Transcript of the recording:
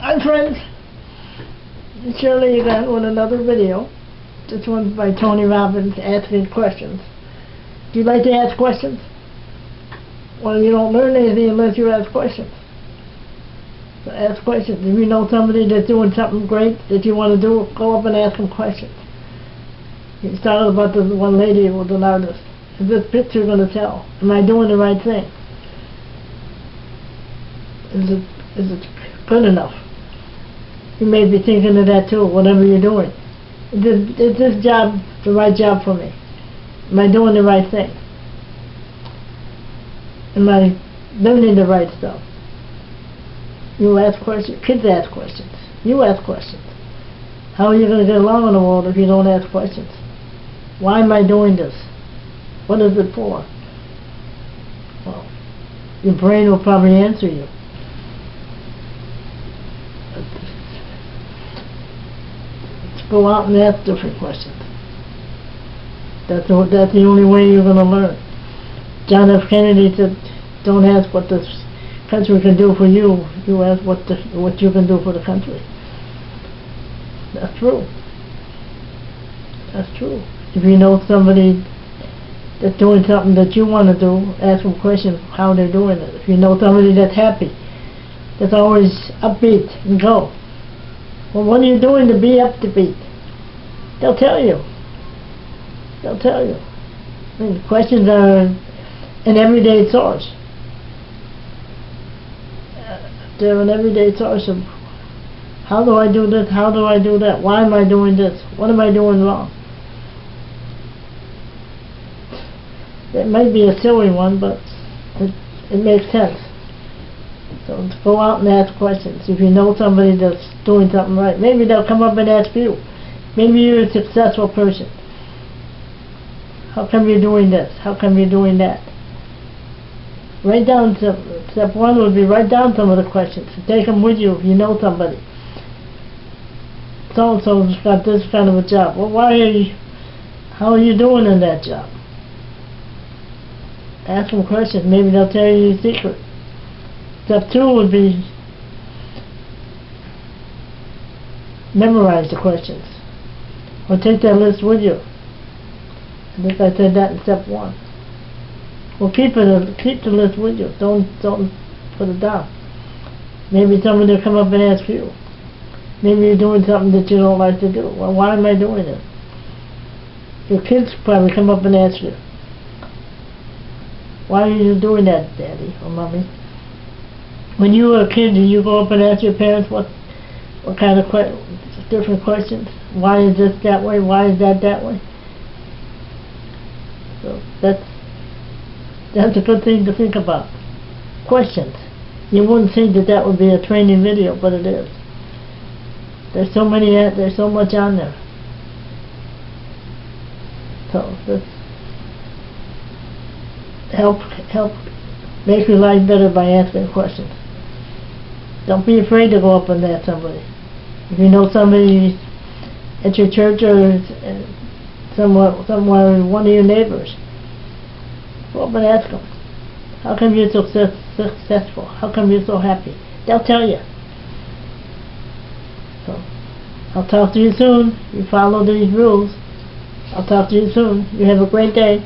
Hi friends, it's Shirley again with another video. This one's by Tony Robbins, asking questions. Do you like to ask questions? Well, you don't learn anything unless you ask questions. So ask questions. If you know somebody that's doing something great that you want to do, go up and ask them questions. You started about the one lady who was an artist. Is this picture going to tell? Am I doing the right thing? Is it good enough? You may be thinking of that too, whatever you're doing. Is this job the right job for me? Am I doing the right thing? Am I learning the right stuff? You ask questions. Kids ask questions. You ask questions. How are you going to get along in the world if you don't ask questions? Why am I doing this? What is it for? Well, your brain will probably answer you. Go out and ask different questions. That's the only way you're going to learn. John F. Kennedy said, don't ask what this country can do for you, you ask what you can do for the country. That's true. That's true. If you know somebody that's doing something that you want to do, ask them questions how they're doing it. If you know somebody that's happy, that's always upbeat, and go. Well, what are you doing to be upbeat? They'll tell you. They'll tell you. I mean, questions are an everyday source. They're an everyday source of how do I do this? How do I do that? Why am I doing this? What am I doing wrong? It might be a silly one, but it makes sense. So go out and ask questions. If you know somebody that's doing something right, maybe they'll come up and ask you. Maybe you're a successful person. How come you're doing this? How come you're doing that? Write down step one would be write down some of the questions. Take them with you if you know somebody. So-and-so's got this kind of a job. Well, how are you doing in that job? Ask them questions. Maybe they'll tell you your secret. Step two would be memorize the questions. Or take that list with you. I think I said that in step one. Well, keep the list with you. Don't put it down. Maybe somebody will come up and ask you. Maybe you're doing something that you don't like to do. Well, why am I doing it? Your kids probably come up and ask you. Why are you doing that, Daddy or Mommy? When you were a kid, did you go up and ask your parents what kind of different questions? Why is this that way? Why is that way? So that's a good thing to think about. Questions. You wouldn't think that would be a training video, but it is. There's so much on there. So this help make your life better by asking questions. Don't be afraid to go up and ask somebody. If you know somebody at your church or somewhere, one of your neighbors, go up and ask them. How come you're so successful? How come you're so happy? They'll tell you. So, I'll talk to you soon. You follow these rules. I'll talk to you soon. You have a great day.